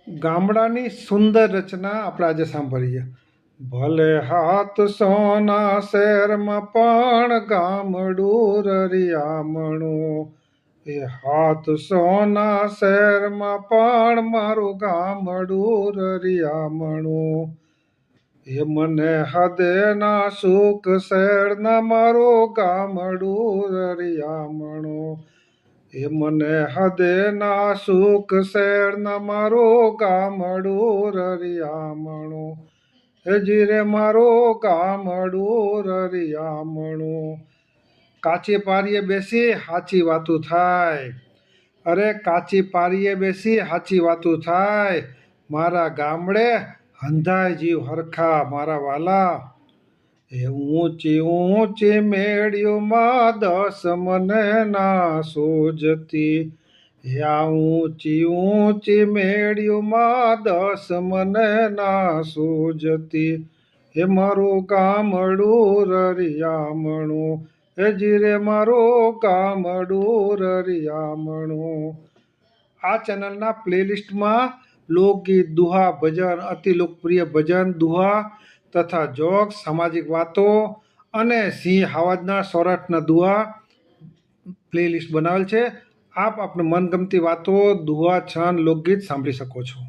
ગામડાની સુંદર રચના આપણે આજે સાંભળીએ. ભલે હાથ સોના શહેરમાં પણ ગામડું રળિયામણું. એ હાથ સોના શહેરમાં પણ મારું ગામડું રળિયામણું. એ મને હદેના સુખ શહેરના મારું ગામડું રળિયામણું. એ મને હદેના સુખ શહેરના મારું ગામડું રળિયામણું. એ જીરે મારું ગામડું રળિયામણું. કાચી પારીએ બેસી હાચી વાતું થાય. અરે કાચી પારીએ બેસી હાચી વાતું થાય. મારા ગામડે હંધાય જીવ હરખા મારા વાલા. એ ઊંચી ઊંચી મેળીઓમાં 10 મને ના સૂઝતી. આ ઊંચી ઊંચી મેળીઓમાં 10 મને ના સૂઝતી. એ મારું ગામડું રળિયામણું. એ જીરે મારું ગામડું રળિયામણું. આ ચેનલના પ્લેલિસ્ટમાં લોકગીત, દુહા, ભજન, અતિ લોકપ્રિય ભજન, દુહા તથા જોક્સ, સામાજિક વાતો અને સિંહ હાવજના સૌરાષ્ટ્રના દુહા પ્લેલિસ્ટ બનાવેલ છે. આપ આપણી મનગમતી વાતો, દુહા, છંદ, લોકગીત સાંભળી શકો છો.